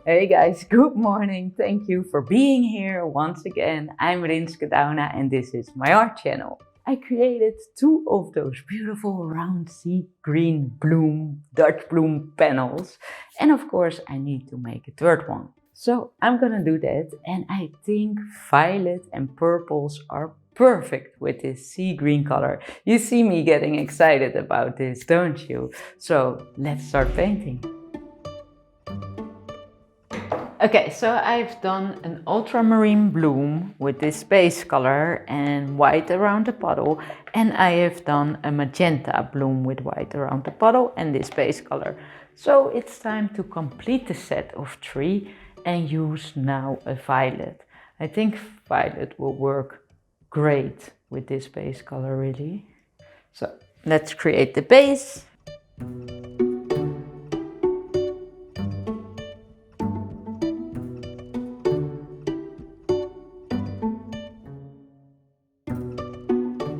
Hey guys, good morning. Thank you for being here once again. I'm Rinske Douna and this is my art channel. I created two of those beautiful round sea green bloom, Dutch bloom panels. And of course I need to make a third one. So I'm gonna do that, and I think violet and purples are perfect with this sea green color. You see me getting excited about this, don't you? So let's start painting. Okay, so I've done an ultramarine bloom with this base color and white around the puddle, and I have done a magenta bloom with white around the puddle and this base color. So it's time to complete the set of three and use now a violet. I think violet will work great with this base color, really. So let's create the base.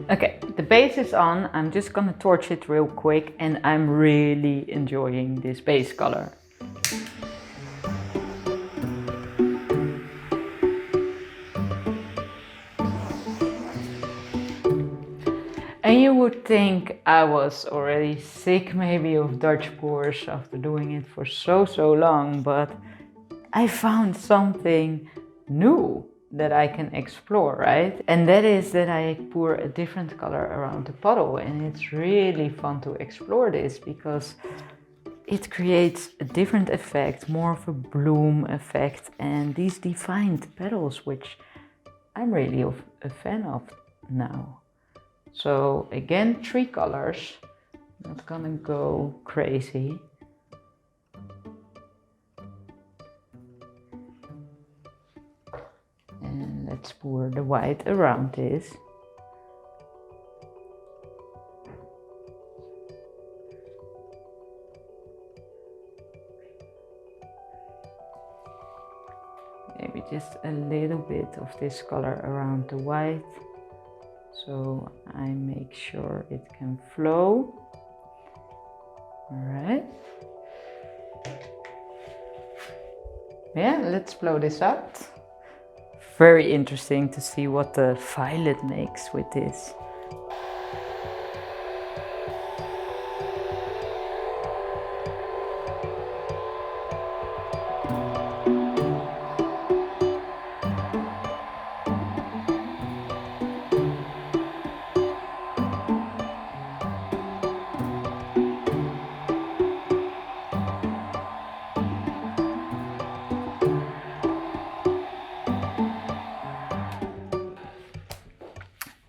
Okay, the base is on. I'm just gonna torch it real quick, and I'm really enjoying this base color. And you would think I was already sick maybe of Dutch pours after doing it for so long, but I found something new that I can explore, right? And that is that I pour a different color around the puddle, and it's really fun to explore this because it creates a different effect, more of a bloom effect, and these defined petals, which I'm really a fan of now. So again, three colors, not gonna go crazy. And let's pour the white around this. Maybe just a little bit of this color around the white, so I make sure it can flow. All right. Yeah, let's blow this out. Very interesting to see what the violet makes with this.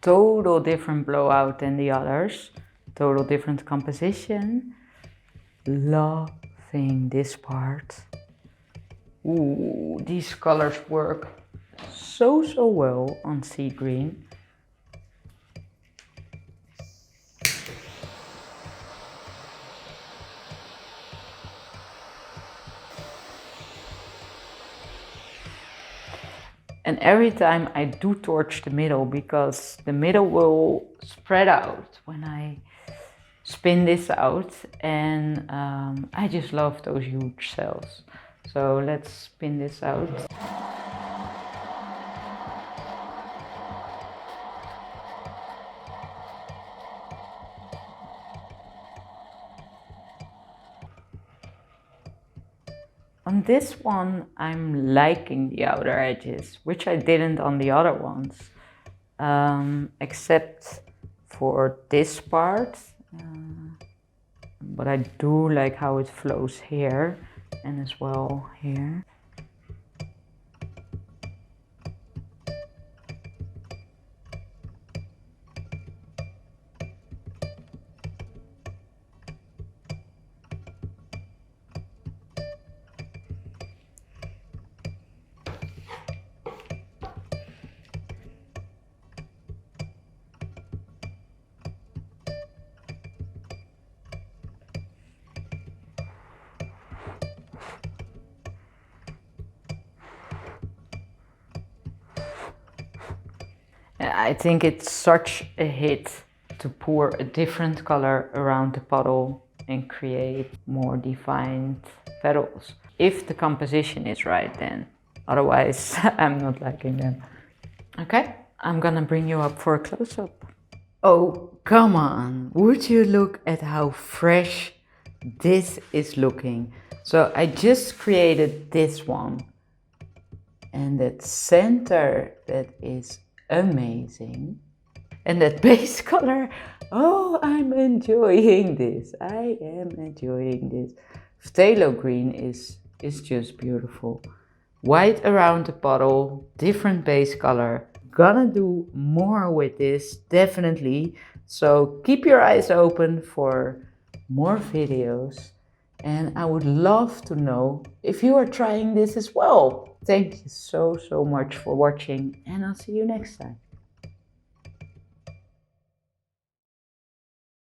Total different blowout than the others, total different composition. Loving this part. Ooh, these colors work so well on sea green. And every time I do torch the middle, because the middle will spread out when I spin this out, and I just love those huge cells. So let's spin this out. On this one, I'm liking the outer edges, which I didn't on the other ones, except for this part. But I do like how it flows here and as well here. I think it's such a hit to pour a different color around the puddle and create more defined petals. if the composition is right then. Otherwise, I'm not liking them. Okay, I'm gonna bring you up for a close-up. Oh, come on. Would you look at how fresh this is looking? So I just created this one. And that center, that is amazing. And that base color, oh, I'm enjoying this. I am enjoying this. Phthalo green is just beautiful. White around the puddle, different base color. Gonna do more with this, definitely. So keep your eyes open for more videos. And I would love to know if you are trying this as well. Thank you so much for watching, and I'll see you next time.